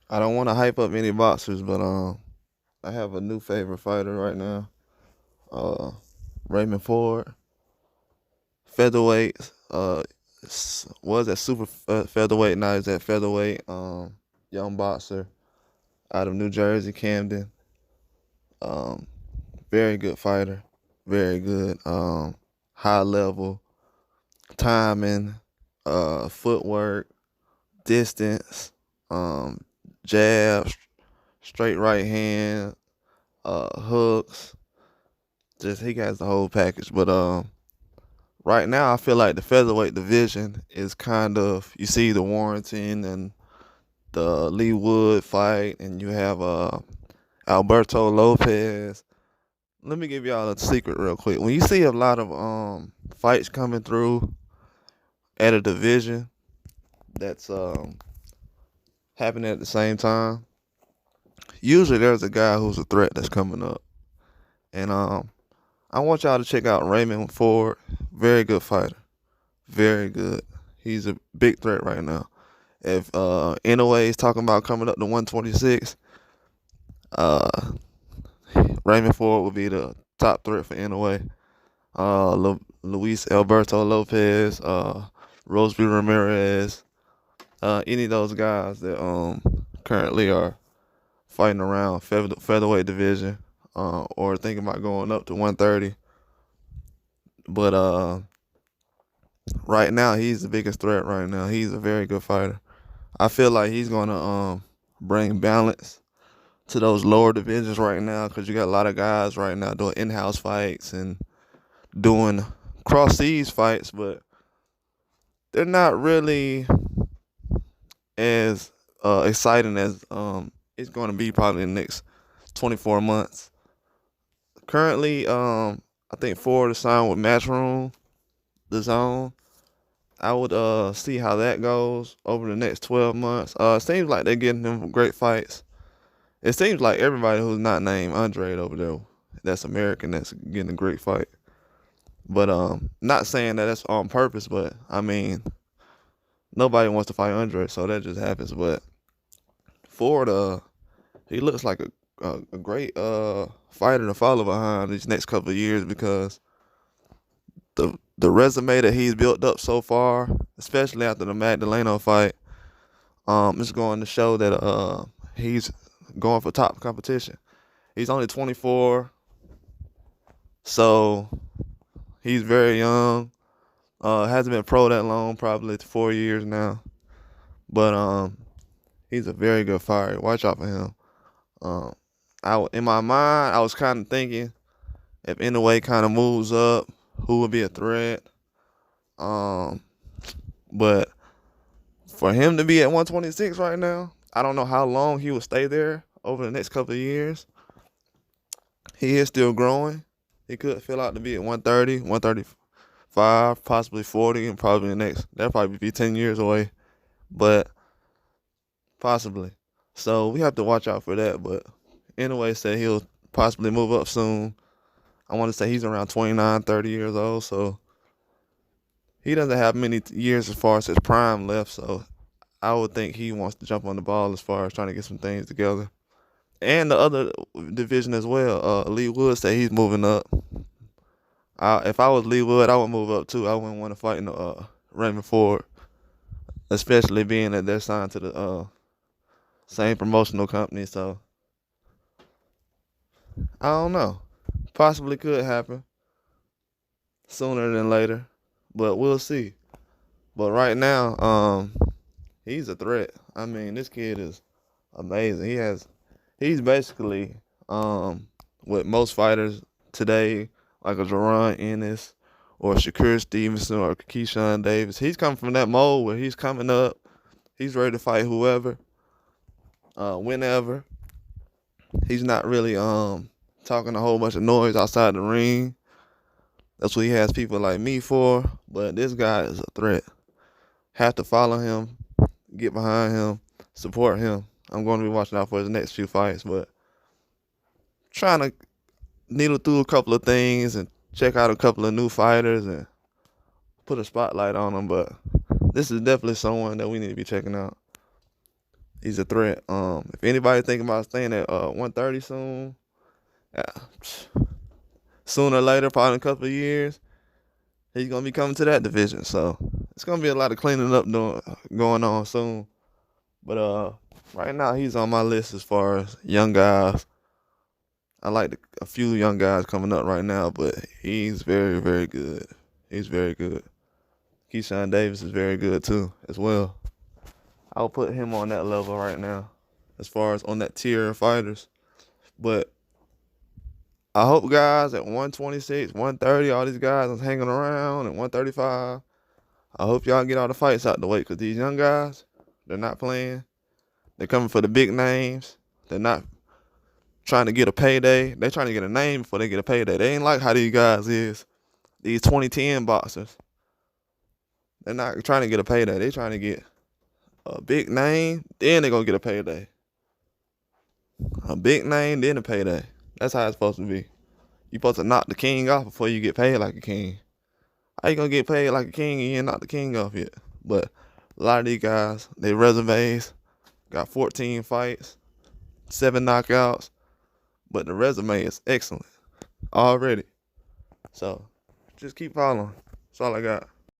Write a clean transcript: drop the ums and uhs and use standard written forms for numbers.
I don't want to hype up any boxers, but I have a new favorite fighter right now. Uh, Raymond Ford, featherweight. Was at super featherweight. Now he's at featherweight. Young boxer out of New Jersey, Camden. Um, very good fighter. Very good. High level timing, footwork, distance, um, jabs, straight right hand, hooks. Just he has the whole package. But right now I feel like the featherweight division is kind of, you see the Warrington and the Lee Wood fight, and you have Alberto Lopez. Let me give y'all a secret real quick. When you see a lot of fights coming through at a division that's happening at the same time, usually there's a guy who's a threat that's coming up. And I want y'all to check out Raymond Ford. Very good fighter. Very good. He's a big threat right now. If Inoue is talking about coming up to 126, uh, Raymond Ford would be the top threat for Inoue. Luis Alberto Lopez, Roseby Ramirez, any of those guys that currently are fighting around featherweight division, or thinking about going up to 130. But right now he's the biggest threat right now. He's a very good fighter. I feel like he's gonna bring balance to those lower divisions right now, because you got a lot of guys right now doing in-house fights and doing cross seas fights, but they're not really as exciting as it's going to be probably in the next 24 months. Currently, I think Ford is signed with Matchroom, the Zone. I would see how that goes over the next 12 months. It seems like they're getting them great fights. It seems like everybody who's not named Andre over there, that's American, that's getting a great fight. But not saying that that's on purpose, but I mean, nobody wants to fight Andre, so that just happens. But Ford, he looks like a great fighter to follow behind these next couple of years, because the resume that he's built up so far, especially after the Magdaleno fight, is going to show that he's going for top competition. He's only 24, so he's very young. Hasn't been pro that long, probably 4 years now. But he's a very good fighter. Watch out for him. In my mind, I was kind of thinking, if Inoue kind of moves up, who would be a threat? But for him to be at 126 right now, I don't know how long he will stay there over the next couple of years. He is still growing. He could fill out to be at 130, 135, possibly 40, and probably the next. That'll probably be 10 years away, but possibly. So we have to watch out for that. But anyway, said he'll possibly move up soon. I want to say he's around 29, 30 years old, so he doesn't have many years as far as his prime left. So I would think he wants to jump on the ball as far as trying to get some things together. And the other division as well. Lee Wood said he's moving up. If I was Lee Wood, I would move up too. I wouldn't want to fight Raymond Ford, especially being that they're signed to the same promotional company. So I don't know. Possibly could happen sooner than later, but we'll see. But right now, he's a threat. I mean, this kid is amazing. He's basically what most fighters today, like a Jerron Ennis or Shakur Stevenson or Keyshawn Davis. He's coming from that mold where he's coming up. He's ready to fight whoever, whenever. He's not really talking a whole bunch of noise outside the ring. That's what he has people like me for. But this guy is a threat. Have to follow him, get behind him, support him. I'm going to be watching out for his next few fights, but trying to needle through a couple of things and check out a couple of new fighters and put a spotlight on them. But this is definitely someone that we need to be checking out. He's a threat. If anybody thinking about staying at 130 soon, sooner or later, probably in a couple of years, he's gonna be coming to that division. So it's gonna be a lot of cleaning up going on soon. But right now he's on my list as far as young guys. I like a few young guys coming up right now, but he's very, very good. He's very good. Keyshawn Davis is very good too, as well. I'll put him on that level right now, as far as on that tier of fighters. But I hope guys at 126, 130, all these guys is hanging around at 135. I hope y'all get all the fights out the way, because these young guys, they're not playing. They're coming for the big names. They're not trying to get a payday. They're trying to get a name before they get a payday. They ain't like how these guys is. These 2010 boxers. They're not trying to get a payday. They're trying to get a big name, then they're going to get a payday. A big name, then a payday. That's how it's supposed to be. You supposed to knock the king off before you get paid like a king. How you going to get paid like a king and you ain't knocked the king off yet? But a lot of these guys, their resumes got 14 fights, 7 knockouts, but the resume is excellent already. So just keep following. That's all I got.